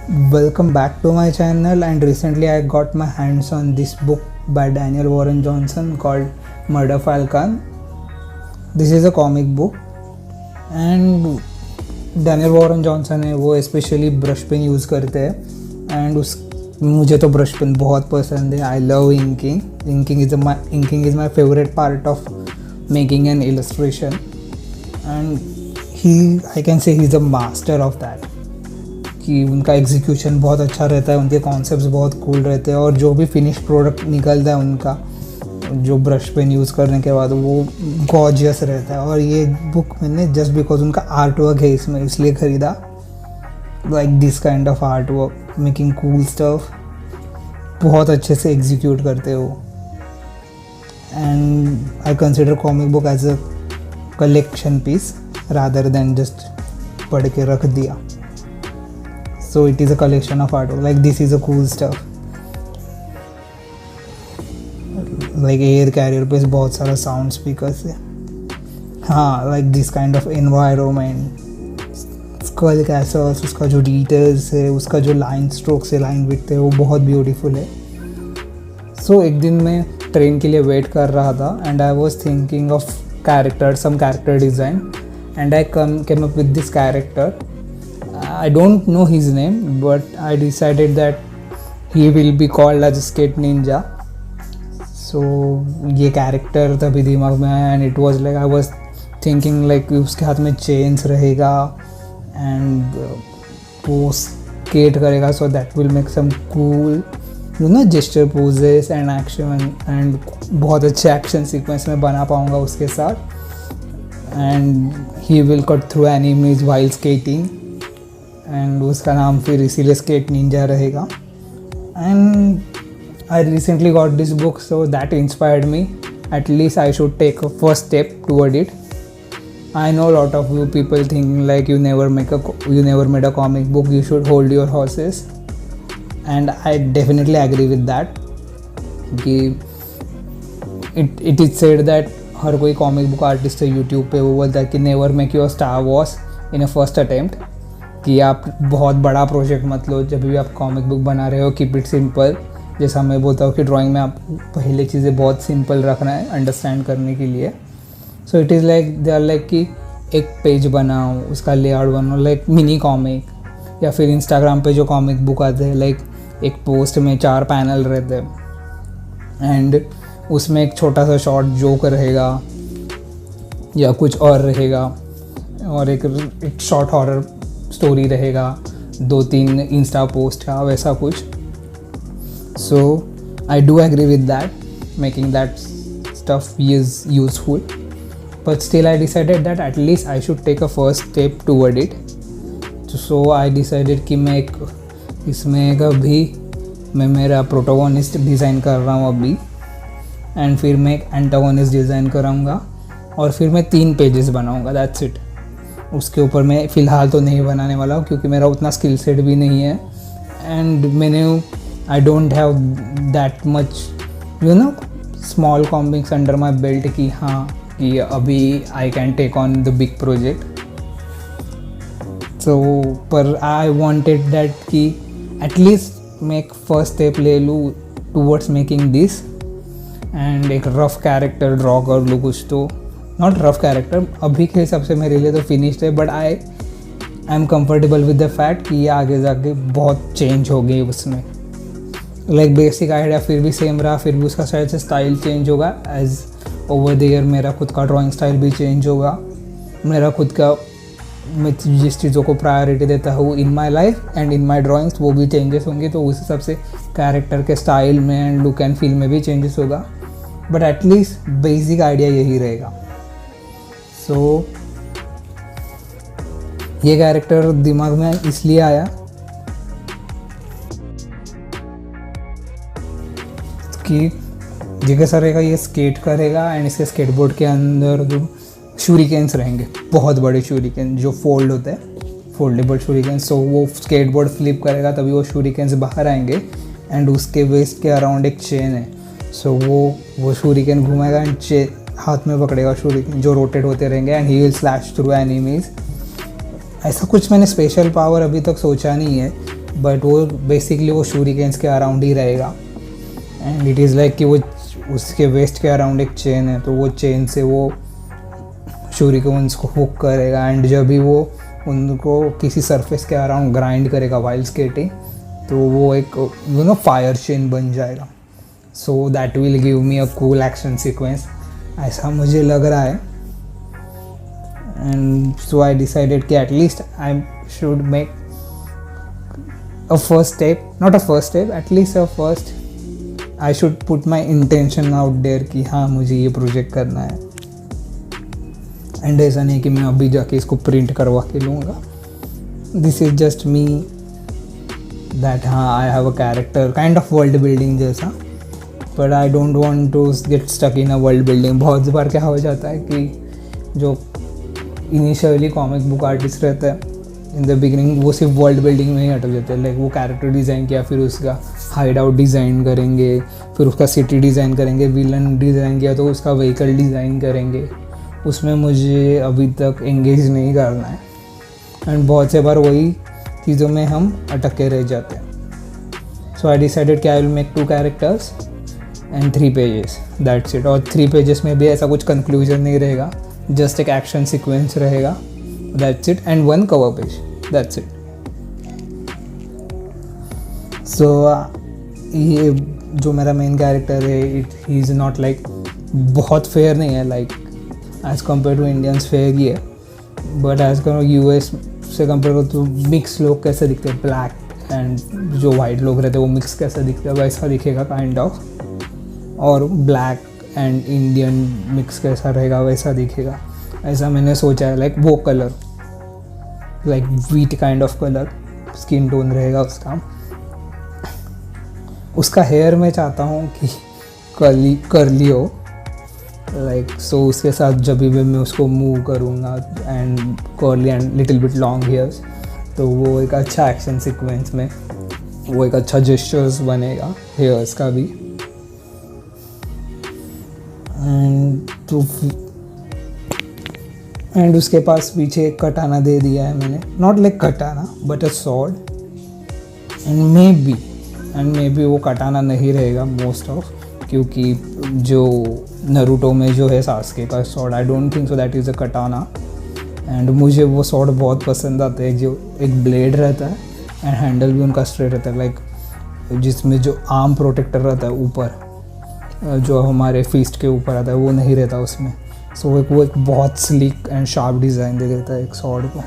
Welcome back to my channel, and recently I got my hands on this book by Daniel Warren Johnson called Murder File Khan. This is a comic book and Daniel Warren Johnson है वो specially brush pen use करते हैं and उस मुझे तो brush pen बहुत पसंद है. I love inking. Inking is my favourite part of making an illustration and I can say he is a master of that. कि उनका एग्जीक्यूशन बहुत अच्छा रहता है, उनके कॉन्सेप्ट्स बहुत कूल रहते हैं और जो भी फिनिश प्रोडक्ट निकलता है उनका जो ब्रश पेन यूज़ करने के बाद वो गॉर्जियस रहता है. और ये बुक मैंने जस्ट बिकॉज उनका आर्ट वर्क है इसमें इसलिए ख़रीदा. Like this kind of art work, making cool stuff, बहुत अच्छे से एग्जीक्यूट करते हो. And I consider comic book as a collection piece rather than just पढ़ के रख दिया. So it is a collection of artwork. Like this is a cool stuff. Like air carrier पे बहुत सारा साउंड स्पीकर्स है. हाँ, like this kind of environment. Skull castles, उसका जो डिटेल्स है, उसका जो लाइन स्ट्रोक्स है, लाइन विड्थ है, वो बहुत ब्यूटीफुल है. सो एक दिन मैं ट्रेन के लिए वेट कर रहा था and I was thinking of some character design and I came up with this character. I don't know his name, but I decided that he will be called as Skate Ninja. So ये character तभी दिमाग में आया and it was like I was thinking like उसके हाथ में chains रहेगा and वो स्केट करेगा. So that will make some cool gesture poses and action and बहुत अच्छे एक्शन सीक्वेंस में बना पाऊँगा उसके साथ. And he will cut through enemies while skating and उसका नाम फिर इसीलिए स्केट निंजा रहेगा. And I recently got this book so that inspired me. At least I should take a first step toward it. I know lot of you people thinking like you never made a comic book, you should hold your horses and I definitely agree with that. कि it is said that हर कोई comic book artist है YouTube पे वो बोलता है कि never make your Star Wars in a first attempt. कि आप बहुत बड़ा प्रोजेक्ट मत लो जब भी आप कॉमिक बुक बना रहे हो. Keep it simple. जैसा मैं बोलता हूँ कि ड्राइंग में आप पहले चीज़ें बहुत सिंपल रखना है अंडरस्टैंड करने के लिए. So it is like they are like कि एक पेज बनाओ, उसका लेआउट बनाओ लाइक मिनी कॉमिक. या फिर इंस्टाग्राम पे जो कॉमिक बुक आते हैं लाइक एक पोस्ट में 4 पैनल रहते हैं एंड उसमें एक छोटा सा शॉर्ट जोक रहेगा या कुछ और रहेगा और एक शॉर्ट हॉरर स्टोरी रहेगा, 2-3 इंस्टा पोस्ट का वैसा कुछ. So I do agree with that. Making that stuff is useful but still I decided that at least I should take a first step toward it. So I decided कि मैं मैं मेरा protagonist design कर रहा हूँ अभी एंड फिर मैं एक एंटागोनिस्ट डिज़ाइन कराऊँगा और फिर मैं 3 पेजेस बनाऊँगा. That's it. उसके ऊपर मैं फ़िलहाल तो नहीं बनाने वाला हूँ क्योंकि मेरा उतना स्किल सेट भी नहीं है and I don't have that much small comics under my belt कि हाँ कि अभी I can take on the big project. So पर आई वांटेड दैट कि एटलीस्ट मैं एक फर्स्ट स्टेप ले लूँ टूवर्ड्स मेकिंग दिस एंड एक रफ कैरेक्टर ड्रॉ कर लूँ कुछ. तो नॉट रफ कैरेक्टर, अभी के हिसाब से मेरे लिए तो फिनिश्ड है but I am comfortable with the fact कि ये आगे जाके बहुत चेंज हो गई उसमें. लाइक बेसिक आइडिया फिर भी सेम रहा, फिर भी उसका शायद से स्टाइल चेंज होगा एज ओवर द ईयर. मेरा खुद का ड्राइंग स्टाइल भी चेंज होगा. मेरा खुद का मैं जिस चीज़ों को प्रायोरिटी देता हूँ in my life and in my drawings वो भी चेंजेस होंगे. तो उस हिसाब से कैरेक्टर के स्टाइल में एंड लुक एंड फील में भी चेंजेस होगा बट एटलीस्ट बेसिक आइडिया यही रहेगा. सो ये कैरेक्टर दिमाग में इसलिए आया कि ये कैसा रहेगा, ये स्केट करेगा एंड इसके स्केटबोर्ड के अंदर जो शूरिकेन्स रहेंगे, बहुत बड़े शूरिकेन जो फोल्ड होते हैं, फोल्डेबल शूरिकेन. सो वो स्केटबोर्ड फ्लिप करेगा तभी वो शूरिकेन्स बाहर आएंगे एंड उसके वेस्ट के अराउंड एक चेन है. सो वो शूरिकेन घुमाएगा एंड हाथ में पकड़ेगा शूरिकेन जो रोटेट होते रहेंगे and he will slash through enemies. ऐसा कुछ मैंने स्पेशल पावर अभी तक सोचा नहीं है बट वो बेसिकली वो शूरिकेन्स के अराउंड ही रहेगा एंड इट इज़ लाइक कि वो उसके वेस्ट के अराउंड एक चेन है, तो वो चेन से वो शूरिकेन्स को हुक करेगा एंड जब भी वो उनको किसी सरफेस के अराउंड ग्राइंड करेगा वाइल स्केटिंग, तो वो एक फायर चेन बन जाएगा. सो that will give me a cool action sequence, ऐसा मुझे लग रहा है. एंड सो आई डिसाइडेड कि at least I should make a first step, not a first step, at least a first, I should put my intention out there कि हाँ मुझे ये प्रोजेक्ट करना है. एंड ऐसा नहीं कि मैं अभी जाके इसको प्रिंट करवा के लूँगा. This is just me that हाँ I have a character, kind of world building जैसा, but I don't want to get stuck in a world building. बहुत बार क्या हो जाता है कि जो इनिशियली कॉमिक बुक आर्टिस्ट रहता है इन द बिगिनिंग, वो सिर्फ वर्ल्ड बिल्डिंग में ही अटक जाते हैं. लाइक वो कैरेक्टर डिज़ाइन किया, फिर उसका हाइड आउट डिज़ाइन करेंगे, फिर उसका सिटी डिज़ाइन करेंगे, विलन डिज़ाइन किया तो उसका व्हीकल डिज़ाइन करेंगे. उसमें मुझे अभी तक एंगेज नहीं करना है एंड बहुत से बार वही चीज़ों में हम अटक के रह जाते हैं. सो आई डिसाइडेड कि I will make 2 characters and 3 pages, that's it. और 3 पेजेस में भी ऐसा कुछ कंक्लूजन नहीं रहेगा, जस्ट एक एक्शन सीक्वेंस रहेगा, that's it, and 1 cover page, that's it. So ये जो मेरा मेन कैरेक्टर है, ही इज़ नॉट लाइक बहुत फेयर नहीं है, like as compare to Indians fair ही है, बट एज़ करो यूएस से कंपेयर करो तो मिक्स लोग कैसे दिखते हैं, ब्लैक एंड जो वाइट लोग रहते हैं वो मिक्स कैसे दिखते हैं, वैसा दिखेगा काइंड ऑफ. और ब्लैक एंड इंडियन मिक्स कैसा रहेगा वैसा दिखेगा, ऐसा मैंने सोचा है. लाइक वो colour, like wheat kind of colour skin tone रहेगा उसका. उसका हेयर मैं चाहता हूँ कि कर्ली हो, लाइक सो उसके साथ जब भी मैं उसको मूव करूँगा and curly and little bit long hairs, तो वो एक अच्छा एक्शन सीक्वेंस में वो एक अच्छा जेस्चर्स बनेगा हेयर्स का भी. एंड उसके पास पीछे एक कटाना दे दिया है मैंने, नॉट लाइक कटाना but a sword. And may be वो कटाना नहीं रहेगा मोस्ट ऑफ, क्योंकि जो नरूटो में जो है सास्के का sword, I don't think so that is a कटाना. एंड मुझे वो सॉर्ड बहुत पसंद आता है, जो एक ब्लेड रहता है एंड हैंडल भी उनका स्ट्रेट रहता है, लाइक जिसमें जो आर्म प्रोटेक्टर रहता है ऊपर, जो हमारे फिस्ट के ऊपर आता है वो नहीं रहता उसमें. सो वो एक बहुत स्लिक एंड शार्प डिज़ाइन दे देता है एक सॉर्ड को.